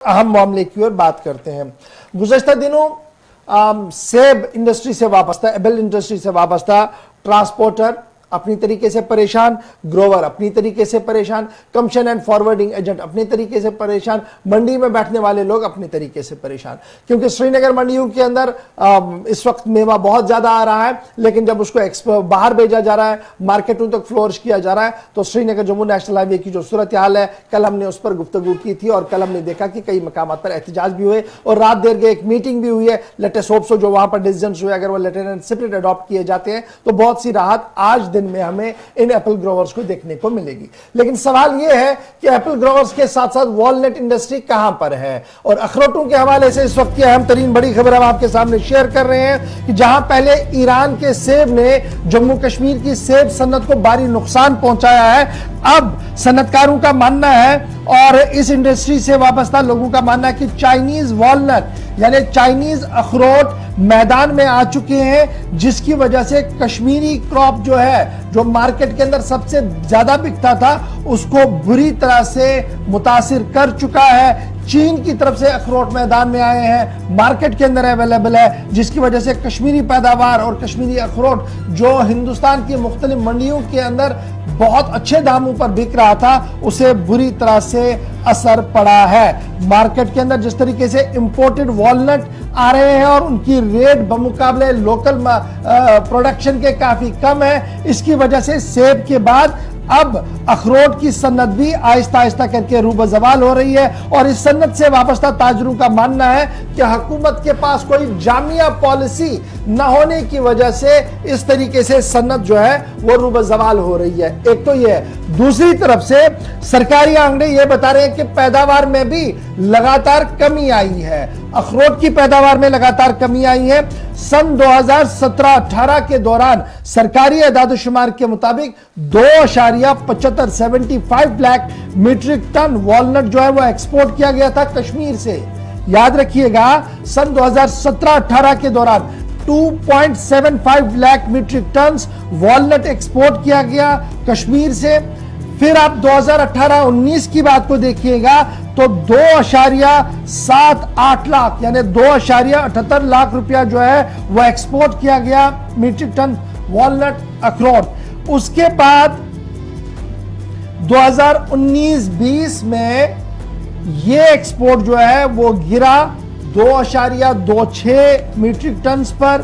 अहम मामले की ओर बात करते हैं। गुज़श्ता दिनों सेब इंडस्ट्री से वाबस्ता, एप्पल इंडस्ट्री से वाबस्ता ट्रांसपोर्टर अपनी तरीके से परेशान, ग्रोवर अपनी तरीके से परेशान, कमीशन एंड फॉरवर्डिंग एजेंट अपनी तरीके से परेशान, मंडी में बैठने वाले लोग अपनी तरीके से परेशान, क्योंकि श्रीनगर मंडियों के अंदर इस वक्त मेवा बहुत ज्यादा आ रहा है, लेकिन जब उसको बाहर भेजा जा रहा है, मार्केटों तक फ्लोरिश किया जा रहा है, तो श्रीनगर जम्मू नेशनल हाईवे की जो सूरत हाल है, कल हमने उस पर गुफ्तगू की थी और कल हमने देखा कि कई मकामात पर एहतजाज भी हुए और रात देर के एक मीटिंग भी हुई है। लेटेस्ट होप सो जो वहां पर डिसीजन हुए, अगर वो लेटर एंड स्पिरिट अडॉप्ट किए जाते हैं तो बहुत सी राहत आज दिन में हमें इन एप्पल ग्रोवर्स को देखने को मिलेगी। लेकिन सवाल यह है कि एप्पल ग्रोवर्स के साथ साथ वॉलनट इंडस्ट्री कहां पर है, और अखरोटों के हवाले से इस वक्त की अहम तरीन बड़ी खबर हम आपके सामने शेयर कर रहे हैं कि जहां पहले ईरान के सेब ने जम्मू कश्मीर की सेब सन्नत को भारी नुकसान पहुंचाया है, अब सन्नतकारों का मानना है और इस इंडस्ट्री से वाबस्ता लोगों का मानना है कि चाइनीज वॉलनट यानी चाइनीज अखरोट मैदान में आ चुके हैं, जिसकी वजह से कश्मीरी क्रॉप जो है, जो मार्केट के अंदर सबसे ज्यादा बिकता था, उसको बुरी तरह से मुतासिर कर चुका है। चीन की तरफ से अखरोट मैदान में आए हैं, मार्केट के अंदर अवेलेबल है, जिसकी वजह से कश्मीरी पैदावार और कश्मीरी अखरोट जो हिंदुस्तान की मुख्तलिफ मंडियों के अंदर बहुत अच्छे दामों पर बिक रहा था, उसे बुरी तरह से असर पड़ा है। मार्केट के अंदर जिस तरीके से इंपोर्टेड वॉलनट आ रहे हैं और उनकी रेट बमुकाबले लोकल प्रोडक्शन के काफी कम है, इसकी वजह से सेब के बाद अब अखरोट की सन्नत भी आहिस्ता आहिस्ता करके रूबज़वाल हो रही है। और इस सन्नत से वाबस्ता ताजरों का मानना है कि हुकूमत के पास कोई जामिया पॉलिसी न होने की वजह से इस तरीके से सन्नत जो है वो रूबज़वाल हो रही है। एक तो ये है, दूसरी तरफ से सरकारी आंकड़े ये बता रहे हैं कि पैदावार में भी लगातार कमी आई है, अखरोट की पैदावार में लगातार कमी आई है। सन 2017-18 के दौरान सरकारी एदाद-ओ-शुमार के मुताबिक 2.75 लाख मीट्रिक टन वॉलनट जो है वो एक्सपोर्ट किया गया था कश्मीर से। याद रखिएगा, सन 2017-18 के दौरान 2.75 lakh metric tonne walnut export किया गया कश्मीर से। फिर आप 2018-19 की बात को देखिएगा तो 2.78 लाख यानी 2.78 लाख रुपया जो है वो एक्सपोर्ट किया गया मीट्रिक टन वॉलनट अखरोट। उसके बाद 2019-20 में ये एक्सपोर्ट जो है वो गिरा 2.26 मीट्रिक टन पर,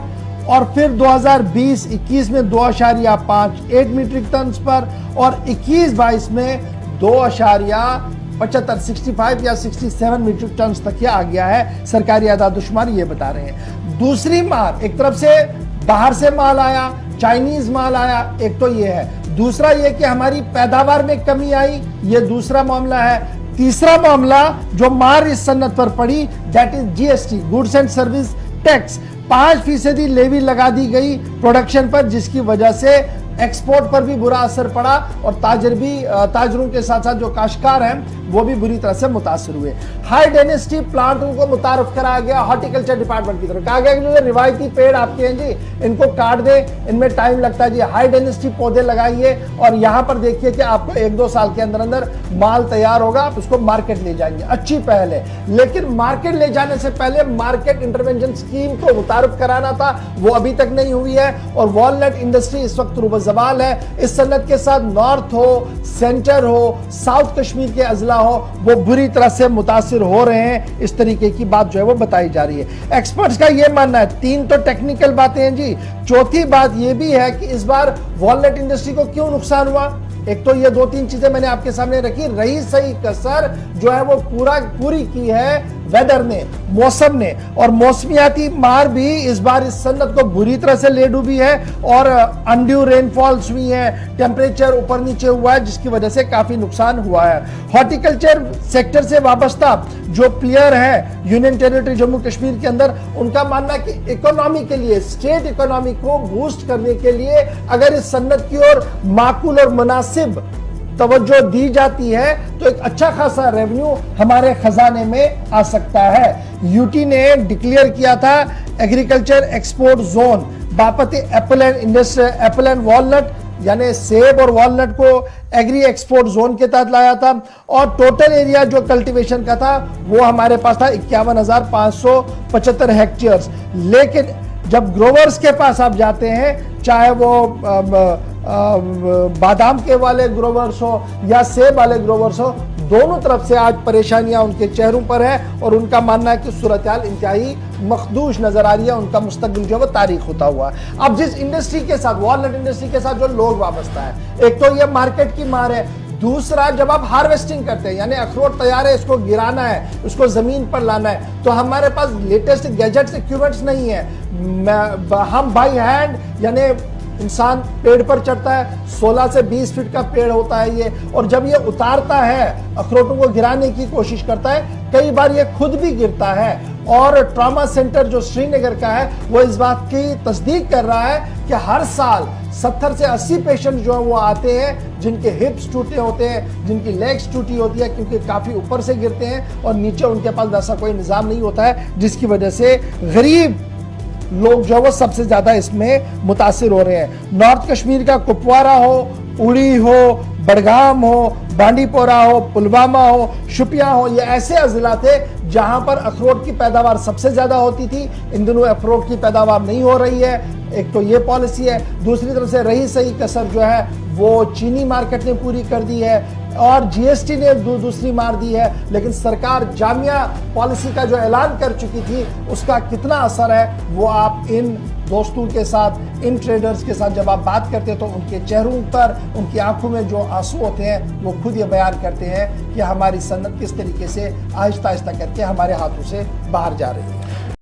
और फिर 2020-21 में 2.58 मीट्रिक टन पर, और 21-22 में 2.65 या 67 मीट्रिक टन तक ये आ गया है। सरकारी आदाद-ओ-शुमार ये बता रहे हैं। दूसरी मार, एक तरफ से बाहर से माल आया, चाइनीज माल आया, एक तो ये है। दूसरा ये कि हमारी पैदावार में कमी आई, ये दूसरा मामला है। तीसरा मामला जो मार इस सन्नत पर पड़ी, that is GST, goods and service tax. 5% levy लगा दी गई प्रोडक्शन पर, जिसकी वजह से एक्सपोर्ट पर भी बुरा असर पड़ा और ताजरों के साथ साथ जो काश्तकार हैं वो भी बुरी तरह से मुतासर हुए। हाई डेंसिटी प्लांटों को मुतारफ कराया गया हॉर्टिकल्चर डिपार्टमेंट की तरफ, कहा गया कि जो रिवायती पेड़ आपके हैं जी, इनको काट दे, इनमें टाइम लगता है जी, हाई डेंसिटी पौधे लगाइए और यहां पर देखिए कि आपको 1-2 साल के अंदर अंदर माल तैयार होगा, आप उसको मार्केट ले जाएंगे। अच्छी पहल है, लेकिन मार्केट ले जाने से पहले मार्केट इंटरवेंशन स्कीम को मुतारफ कराना था, वो अभी तक नहीं हुई है। और वॉलनट इंडस्ट्री इस वक्त रूबज़वाल है। इस सन्नत के साथ नॉर्थ हो, सेंटर हो, साउथ कश्मीर के अजला हो, वो बुरी तरह से मुतासिर हो रहे हैं। इस तरीके की बात जो है वो बताई जा रही है। एक्सपर्ट्स का ये मानना है, 3 तो टेक्निकल बातें हैं जी, चौथी बात ये भी है कि इस बार वॉलनट इंडस्ट्री को क्यों नुकसान हुआ। एक तो ये 2-3 चीजें मैंने आपके सामने रखी, रही सही कसर जो है वो पूरी की है वेदर ने, मौसम ने, और मौसमियाती मार भी इस बार इस सन्नत को बुरी तरह से ले डूबी है और अनड्यू रेनफॉल्स हुई है, टेम्परेचर ऊपर नीचे हुआ है, जिसकी वजह से काफी नुकसान हुआ है। हॉर्टिकल्चर सेक्टर से वाबस्ता जो प्लेयर है यूनियन टेरिटरी जम्मू कश्मीर के अंदर, उनका मानना है कि इकोनॉमी के लिए, स्टेट इकोनॉमी को बूस्ट करने के लिए अगर इस सन्नत की ओर माकूल और मुनासिब तवज्जो दी जाती है तो एक अच्छा खासा रेवेन्यू हमारे खजाने में आ सकता है। यूटी ने डिक्लेयर किया था एग्रीकल्चर एक्सपोर्ट जोन बापत एप्पल एंड वॉलनट यानी सेब और वॉलनट को एग्री एक्सपोर्ट जोन के तहत लाया था और टोटल एरिया जो कल्टीवेशन का था वो हमारे पास था 51,575 हेक्टेयर्स। लेकिन जब ग्रोवर्स के पास आप जाते हैं, चाहे वो बादाम के वाले ग्रोवर्स हो या सेब वाले ग्रोवर्स हो, दोनों तरफ से आज परेशानियां उनके चेहरों पर है और उनका मानना है कि सूरत हाल इंतहाई मखदूश नजर आ रही है, उनका मुस्तकबिल जो है वो तारीख होता हुआ है। अब जिस इंडस्ट्री के साथ, वॉलनट इंडस्ट्री के साथ जो लोग वाबस्ता है, एक तो ये मार्केट की मार है, दूसरा जब आप हार्वेस्टिंग करते हैं यानी अखरोट तैयार है, इसको गिराना है, उसको जमीन पर लाना है, तो हमारे पास लेटेस्ट गैजेट्स इक्विपमेंट्स नहीं है। हम बाई हैंड यानी इंसान पेड़ पर चढ़ता है, 16 से 20 फीट का पेड़ होता है ये, और जब ये उतारता है अखरोटों को गिराने की कोशिश करता है, कई बार ये खुद भी गिरता है। और ट्रॉमा सेंटर जो श्रीनगर का है वो इस बात की तस्दीक कर रहा है कि हर साल 70 से 80 पेशेंट जो है वो आते हैं जिनके हिप्स टूटे होते हैं, जिनकी लेग्स टूटी होती है, क्योंकि काफी ऊपर से गिरते हैं और नीचे उनके पास वैसा कोई निजाम नहीं होता है, जिसकी वजह से गरीब लोग जो है वो सबसे ज्यादा इसमें मुतासिर हो रहे हैं। नॉर्थ कश्मीर का कुपवारा हो, उड़ी हो, बडगाम हो, बांडीपोरा हो, पुलवामा हो, शुपिया हो, ये ऐसे अजिला थे जहां पर अखरोट की पैदावार सबसे ज्यादा होती थी। इन दिनों अखरोट की पैदावार नहीं हो रही है, एक तो ये पॉलिसी है, दूसरी तरफ से रही सही कसर जो है वो चीनी मार्केट ने पूरी कर दी है और जीएसटी ने दूसरी मार दी है। लेकिन सरकार जामिया पॉलिसी का जो ऐलान कर चुकी थी उसका कितना असर है वो आप इन दोस्तों के साथ, इन ट्रेडर्स के साथ जब आप बात करते हैं तो उनके चेहरों पर, उनकी आंखों में जो आंसू होते हैं वो खुद ये बयान करते हैं कि हमारी सनत किस तरीके से आहिस्ता आहिस्ता करके हमारे हाथों से बाहर जा रही है।